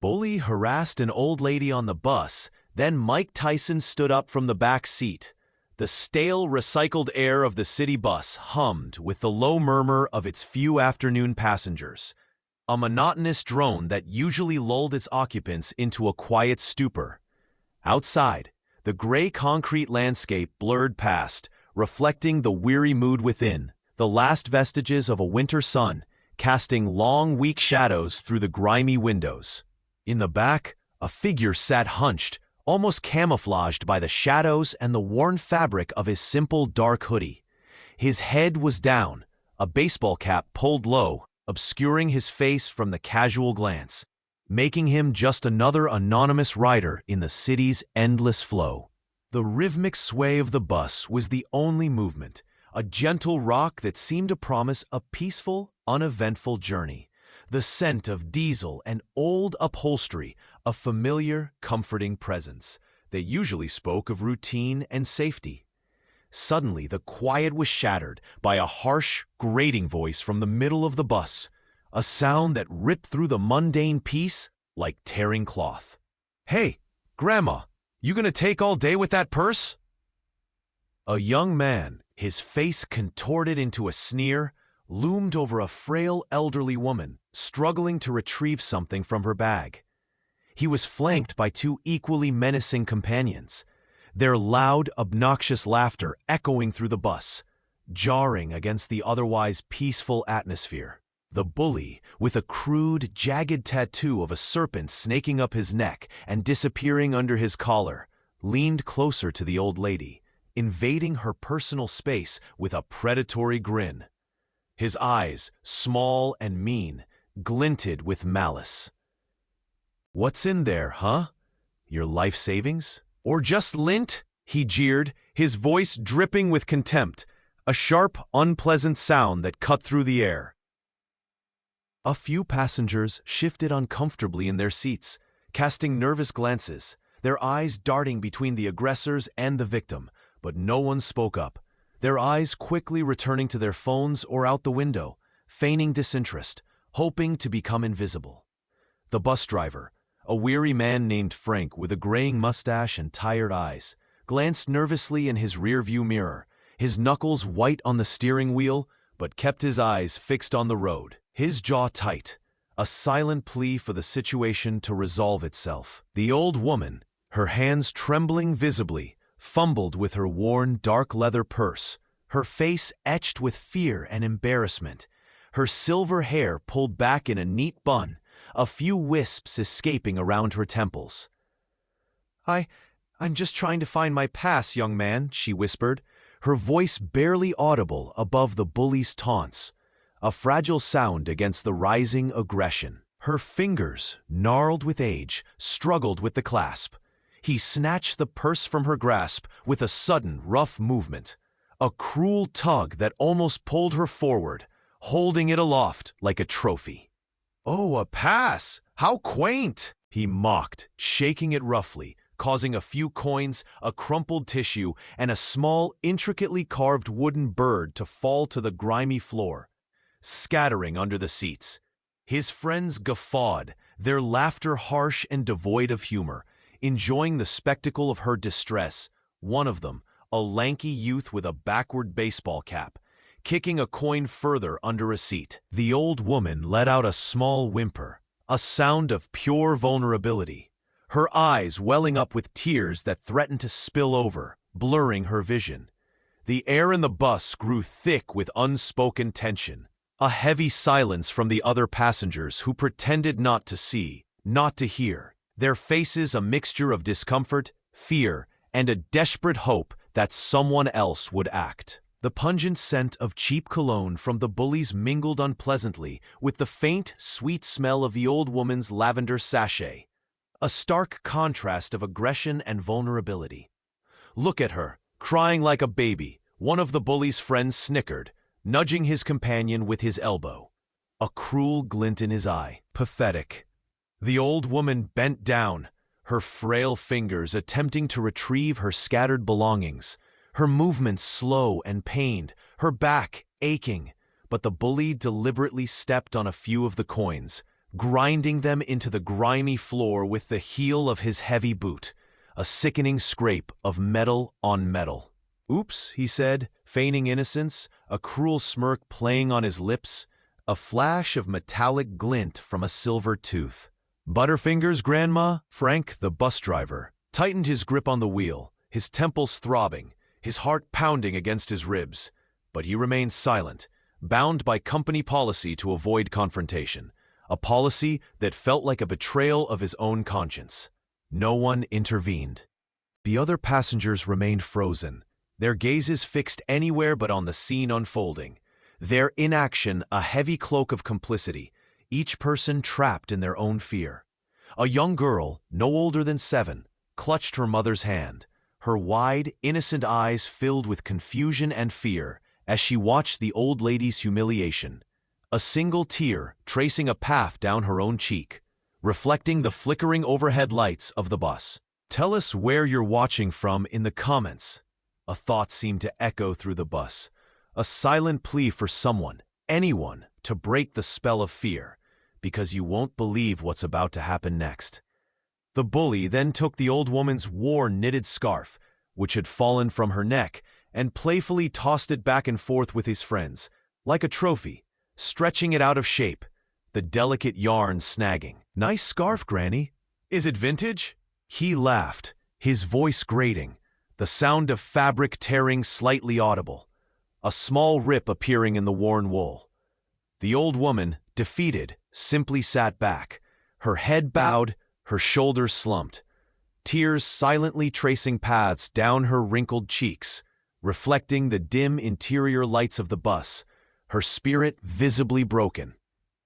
Bully harassed an old lady on the bus, then Mike Tyson stood up from the back seat. The stale, recycled air of the city bus hummed with the low murmur of its few afternoon passengers, a monotonous drone that usually lulled its occupants into a quiet stupor. Outside, the gray concrete landscape blurred past, reflecting the weary mood within, the last vestiges of a winter sun, casting long, weak shadows through the grimy windows. In the back, a figure sat hunched, almost camouflaged by the shadows and the worn fabric of his simple dark hoodie. His head was down, a baseball cap pulled low, obscuring his face from the casual glance, making him just another anonymous rider in the city's endless flow. The rhythmic sway of the bus was the only movement, a gentle rock that seemed to promise a peaceful, uneventful journey. The scent of diesel and old upholstery, a familiar, comforting presence that usually spoke of routine and safety. Suddenly, the quiet was shattered by a harsh, grating voice from the middle of the bus, a sound that ripped through the mundane peace like tearing cloth. "Hey, Grandma, you gonna take all day with that purse?" A young man, his face contorted into a sneer, loomed over a frail elderly woman, struggling to retrieve something from her bag. He was flanked by two equally menacing companions, their loud, obnoxious laughter echoing through the bus, jarring against the otherwise peaceful atmosphere. The bully, with a crude, jagged tattoo of a serpent snaking up his neck and disappearing under his collar, leaned closer to the old lady, invading her personal space with a predatory grin. His eyes, small and mean, glinted with malice. "What's in there, huh? Your life savings? Or just lint?" he jeered, his voice dripping with contempt, a sharp, unpleasant sound that cut through the air. A few passengers shifted uncomfortably in their seats, casting nervous glances, their eyes darting between the aggressors and the victim, but no one spoke up, their eyes quickly returning to their phones or out the window, feigning disinterest, hoping to become invisible. The bus driver, a weary man named Frank with a graying mustache and tired eyes, glanced nervously in his rearview mirror, his knuckles white on the steering wheel, but kept his eyes fixed on the road, his jaw tight, a silent plea for the situation to resolve itself. The old woman, her hands trembling visibly, fumbled with her worn dark leather purse, her face etched with fear and embarrassment, her silver hair pulled back in a neat bun, a few wisps escaping around her temples. I'm just trying to find my pass, young man," she whispered, her voice barely audible above the bully's taunts, a fragile sound against the rising aggression. Her fingers, gnarled with age, struggled with the clasp. He snatched the purse from her grasp with a sudden, rough movement, a cruel tug that almost pulled her forward, holding it aloft like a trophy. "Oh, a pass! How quaint!" he mocked, shaking it roughly, causing a few coins, a crumpled tissue, and a small, intricately carved wooden bird to fall to the grimy floor, scattering under the seats. His friends guffawed, their laughter harsh and devoid of humor, enjoying the spectacle of her distress, one of them, a lanky youth with a backward baseball cap, kicking a coin further under a seat. The old woman let out a small whimper, a sound of pure vulnerability, her eyes welling up with tears that threatened to spill over, blurring her vision. The air in the bus grew thick with unspoken tension, a heavy silence from the other passengers who pretended not to see, not to hear, their faces a mixture of discomfort, fear, and a desperate hope that someone else would act. The pungent scent of cheap cologne from the bullies mingled unpleasantly with the faint, sweet smell of the old woman's lavender sachet, a stark contrast of aggression and vulnerability. "Look at her, crying like a baby," one of the bully's friends snickered, nudging his companion with his elbow, a cruel glint in his eye. "Pathetic." The old woman bent down, her frail fingers attempting to retrieve her scattered belongings, her movements slow and pained, her back aching, but the bully deliberately stepped on a few of the coins, grinding them into the grimy floor with the heel of his heavy boot, a sickening scrape of metal on metal. "Oops," he said, feigning innocence, a cruel smirk playing on his lips, a flash of metallic glint from a silver tooth. "Butterfingers, Grandma?" Frank, the bus driver, tightened his grip on the wheel, his temples throbbing, his heart pounding against his ribs. But he remained silent, bound by company policy to avoid confrontation, a policy that felt like a betrayal of his own conscience. No one intervened. The other passengers remained frozen, their gazes fixed anywhere but on the scene unfolding, their inaction a heavy cloak of complicity, each person trapped in their own fear. A young girl, no older than 7, clutched her mother's hand, her wide, innocent eyes filled with confusion and fear as she watched the old lady's humiliation, a single tear tracing a path down her own cheek, reflecting the flickering overhead lights of the bus. "Tell us where you're watching from in the comments." A thought seemed to echo through the bus, a silent plea for someone, anyone, to break the spell of fear, because you won't believe what's about to happen next. The bully then took the old woman's war-knitted scarf, which had fallen from her neck, and playfully tossed it back and forth with his friends, like a trophy, stretching it out of shape, the delicate yarn snagging. "Nice scarf, Granny. Is it vintage?" He laughed, his voice grating, the sound of fabric tearing slightly audible, a small rip appearing in the worn wool. The old woman, defeated, simply sat back, her head bowed, her shoulders slumped, tears silently tracing paths down her wrinkled cheeks, reflecting the dim interior lights of the bus, her spirit visibly broken.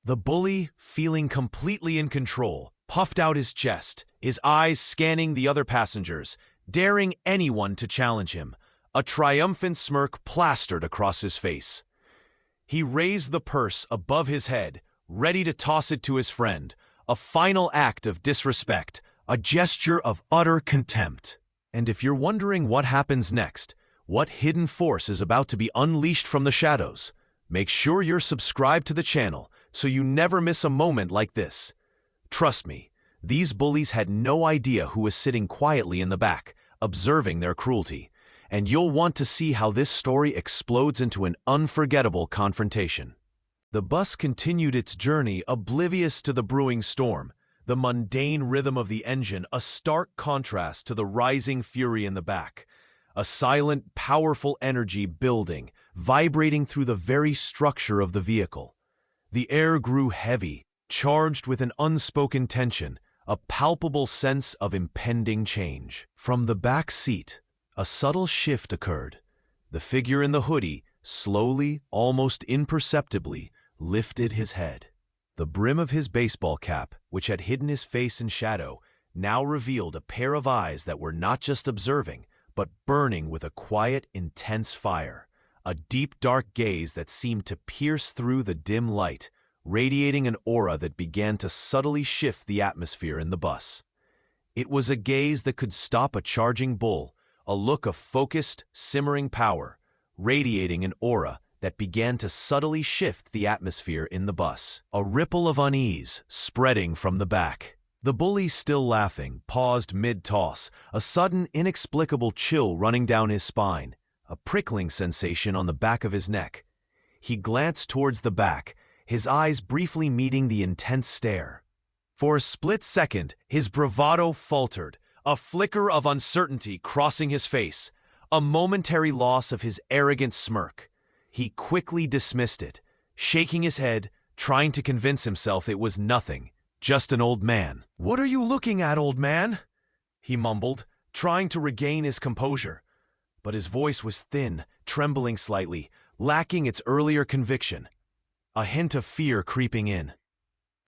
The bully, feeling completely in control, puffed out his chest, his eyes scanning the other passengers, daring anyone to challenge him, a triumphant smirk plastered across his face. He raised the purse above his head, ready to toss it to his friend, a final act of disrespect, a gesture of utter contempt. And if you're wondering what happens next, what hidden force is about to be unleashed from the shadows, make sure you're subscribed to the channel so you never miss a moment like this. Trust me, these bullies had no idea who was sitting quietly in the back, observing their cruelty, and you'll want to see how this story explodes into an unforgettable confrontation. The bus continued its journey oblivious to the brewing storm, the mundane rhythm of the engine a stark contrast to the rising fury in the back, a silent, powerful energy building, vibrating through the very structure of the vehicle. The air grew heavy, charged with an unspoken tension, a palpable sense of impending change. From the back seat, a subtle shift occurred. The figure in the hoodie, slowly, almost imperceptibly, lifted his head. The brim of his baseball cap, which had hidden his face in shadow, now revealed a pair of eyes that were not just observing, but burning with a quiet, intense fire, a deep, dark gaze that seemed to pierce through the dim light, radiating an aura that began to subtly shift the atmosphere in the bus. It was a gaze that could stop a charging bull, a look of focused, simmering power, radiating an aura that began to subtly shift the atmosphere in the bus. A ripple of unease spreading from the back. The bully, still laughing, paused mid-toss, a sudden, inexplicable chill running down his spine, a prickling sensation on the back of his neck. He glanced towards the back, his eyes briefly meeting the intense stare. For a split second, his bravado faltered, a flicker of uncertainty crossing his face, a momentary loss of his arrogant smirk. He quickly dismissed it, shaking his head, trying to convince himself it was nothing, just an old man. "What are you looking at, old man?" he mumbled, trying to regain his composure. But his voice was thin, trembling slightly, lacking its earlier conviction, a hint of fear creeping in.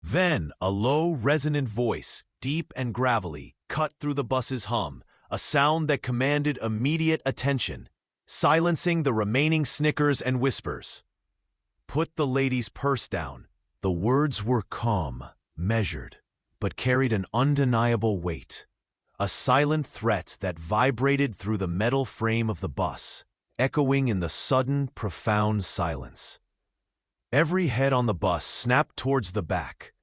Then a low, resonant voice, deep and gravelly, cut through the bus's hum, a sound that commanded immediate attention, silencing the remaining snickers and whispers. "Put the lady's purse down." The words were calm, measured, but carried an undeniable weight. A silent threat that vibrated through the metal frame of the bus, echoing in the sudden, profound silence. Every head on the bus snapped towards the back.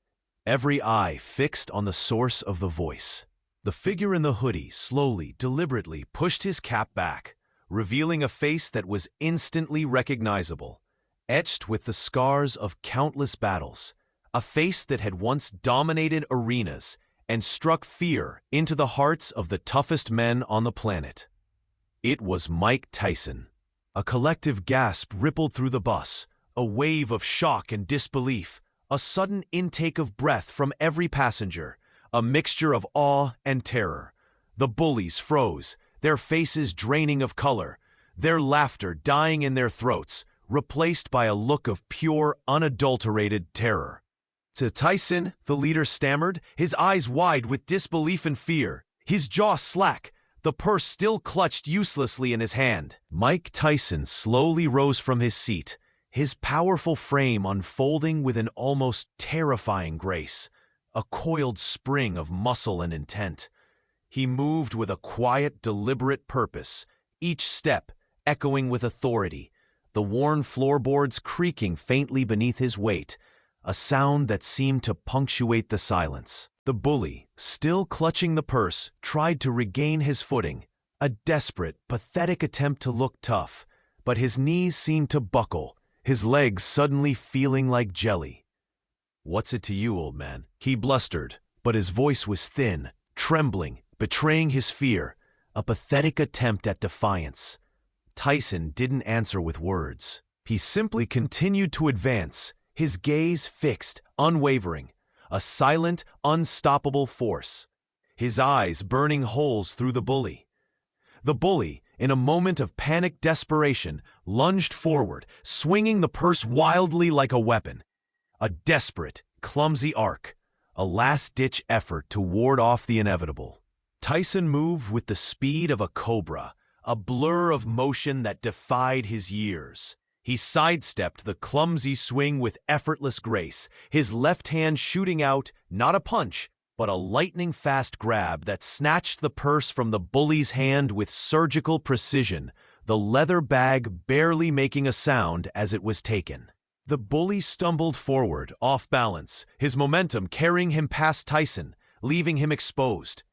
every eye fixed on the source of the voice. The figure in the hoodie slowly, deliberately pushed his cap back, revealing a face that was instantly recognizable, etched with the scars of countless battles, a face that had once dominated arenas and struck fear into the hearts of the toughest men on the planet. It was Mike Tyson. A collective gasp rippled through the bus, a wave of shock and disbelief, a sudden intake of breath from every passenger, a mixture of awe and terror. The bullies froze, their faces draining of color, their laughter dying in their throats, replaced by a look of pure, unadulterated terror. To Tyson, the leader stammered, his eyes wide with disbelief and fear, his jaw slack, the purse still clutched uselessly in his hand. Mike Tyson slowly rose from his seat, his powerful frame unfolding with an almost terrifying grace, a coiled spring of muscle and intent. He moved with a quiet, deliberate purpose, each step echoing with authority, the worn floorboards creaking faintly beneath his weight, a sound that seemed to punctuate the silence. The bully, still clutching the purse, tried to regain his footing, a desperate, pathetic attempt to look tough, but his knees seemed to buckle, his legs suddenly feeling like jelly. "What's it to you, old man?" he blustered, but his voice was thin, trembling, betraying his fear, a pathetic attempt at defiance. Tyson didn't answer with words. He simply continued to advance, his gaze fixed, unwavering, a silent, unstoppable force, his eyes burning holes through the bully. The bully, in a moment of panicked desperation, lunged forward, swinging the purse wildly like a weapon. A desperate, clumsy arc, a last-ditch effort to ward off the inevitable. Tyson moved with the speed of a cobra, a blur of motion that defied his years. He sidestepped the clumsy swing with effortless grace, his left hand shooting out, not a punch, but a lightning-fast grab that snatched the purse from the bully's hand with surgical precision, the leather bag barely making a sound as it was taken. The bully stumbled forward, off balance, his momentum carrying him past Tyson, leaving him exposed.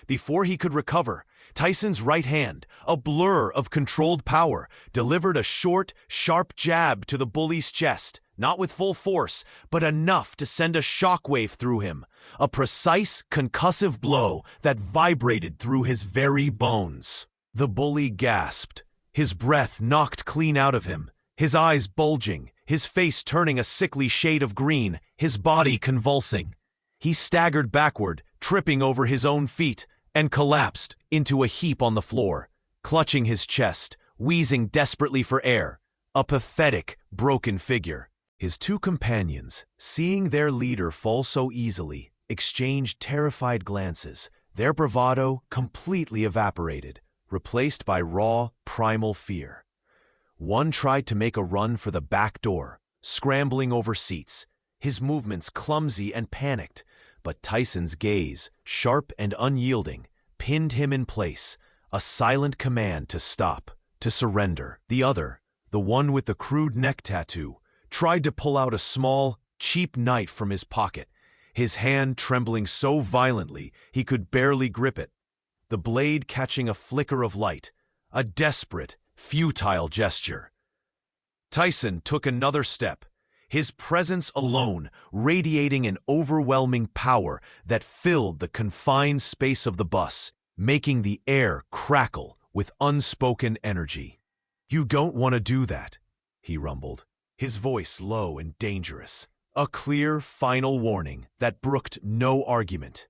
Before he could recover, Tyson's right hand, a blur of controlled power, delivered a short, sharp jab to the bully's chest, not with full force, but enough to send a shockwave through him, a precise, concussive blow that vibrated through his very bones. The bully gasped, his breath knocked clean out of him, his eyes bulging, his face turning a sickly shade of green, his body convulsing. He staggered backward, tripping over his own feet, and collapsed into a heap on the floor, clutching his chest, wheezing desperately for air, a pathetic, broken figure. His two companions, seeing their leader fall so easily, exchanged terrified glances, their bravado completely evaporated, replaced by raw, primal fear. One tried to make a run for the back door, scrambling over seats, his movements clumsy and panicked, but Tyson's gaze, sharp and unyielding, pinned him in place, a silent command to stop, to surrender. The other, the one with the crude neck tattoo, tried to pull out a small, cheap knife from his pocket, his hand trembling so violently he could barely grip it, the blade catching a flicker of light, a desperate, futile gesture. Tyson took another step, his presence alone radiating an overwhelming power that filled the confined space of the bus, making the air crackle with unspoken energy. "You don't want to do that," he rumbled, his voice low and dangerous, a clear, final warning that brooked no argument.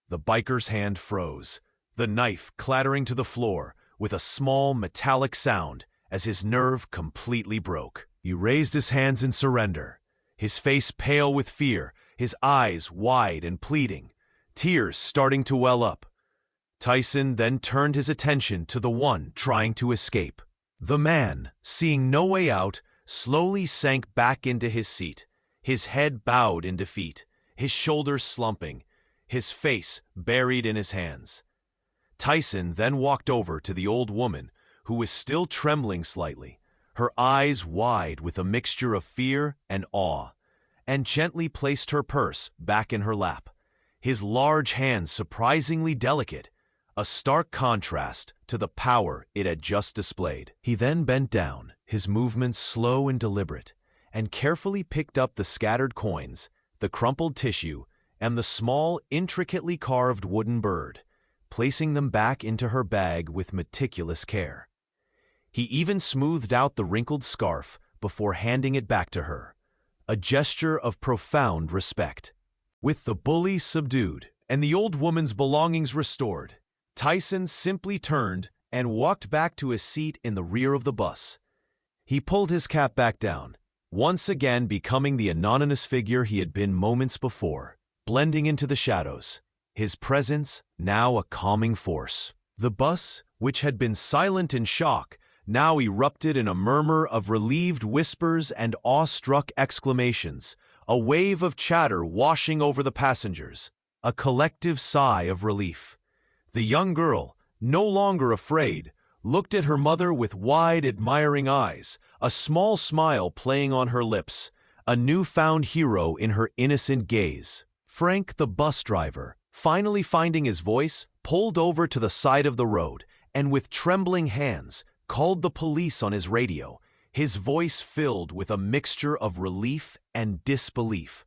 The biker's hand froze, the knife clattering to the floor with a small metallic sound as his nerve completely broke. He raised his hands in surrender, his face pale with fear, his eyes wide and pleading, tears starting to well up. Tyson then turned his attention to the one trying to escape. The man, seeing no way out, slowly sank back into his seat, his head bowed in defeat, his shoulders slumping, his face buried in his hands. Tyson then walked over to the old woman, who was still trembling slightly, her eyes wide with a mixture of fear and awe, and gently placed her purse back in her lap. His large hands surprisingly delicate, a stark contrast to the power it had just displayed. He then bent down, his movements slow and deliberate, and carefully picked up the scattered coins, the crumpled tissue, and the small, intricately carved wooden bird, placing them back into her bag with meticulous care. He even smoothed out the wrinkled scarf before handing it back to her, a gesture of profound respect. With the bully subdued and the old woman's belongings restored, Tyson simply turned and walked back to his seat in the rear of the bus. He pulled his cap back down, once again becoming the anonymous figure he had been moments before, blending into the shadows, his presence now a calming force. The bus, which had been silent in shock, now erupted in a murmur of relieved whispers and awestruck exclamations, a wave of chatter washing over the passengers, a collective sigh of relief. The young girl, no longer afraid, looked at her mother with wide, admiring eyes, a small smile playing on her lips, a newfound hero in her innocent gaze. Frank, the bus driver, finally finding his voice, pulled over to the side of the road and with trembling hands called the police on his radio, his voice filled with a mixture of relief and disbelief.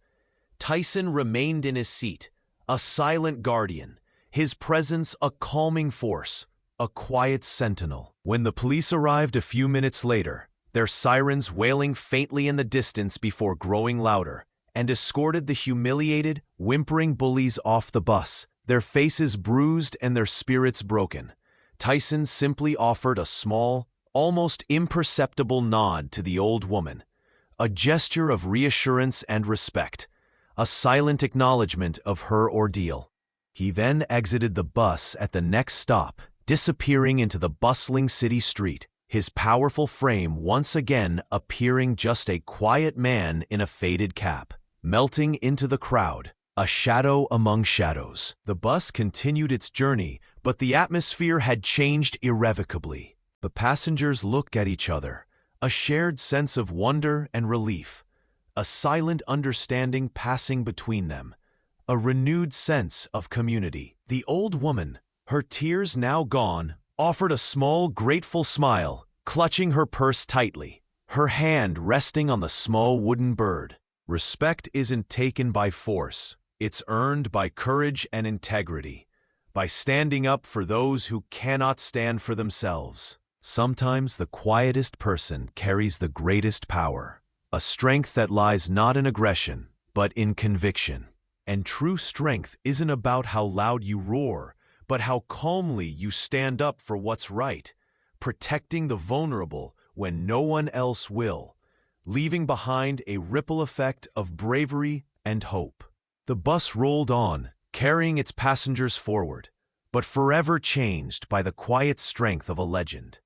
Tyson remained in his seat, a silent guardian, his presence a calming force, a quiet sentinel. When the police arrived a few minutes later, their sirens wailing faintly in the distance before growing louder, and escorted the humiliated, whimpering bullies off the bus, their faces bruised and their spirits broken, Tyson simply offered a small, almost imperceptible nod to the old woman, a gesture of reassurance and respect, a silent acknowledgement of her ordeal. He then exited the bus at the next stop, disappearing into the bustling city street, his powerful frame once again appearing just a quiet man in a faded cap, melting into the crowd, a shadow among shadows. The bus continued its journey, but the atmosphere had changed irrevocably. The passengers looked at each other, a shared sense of wonder and relief, a silent understanding passing between them, a renewed sense of community. The old woman, her tears now gone, offered a small, grateful smile, clutching her purse tightly, her hand resting on the small wooden bird. Respect isn't taken by force. It's earned by courage and integrity, by standing up for those who cannot stand for themselves. Sometimes the quietest person carries the greatest power, a strength that lies not in aggression, but in conviction. And true strength isn't about how loud you roar, but how calmly you stand up for what's right, protecting the vulnerable when no one else will, leaving behind a ripple effect of bravery and hope. The bus rolled on, carrying its passengers forward, but forever changed by the quiet strength of a legend.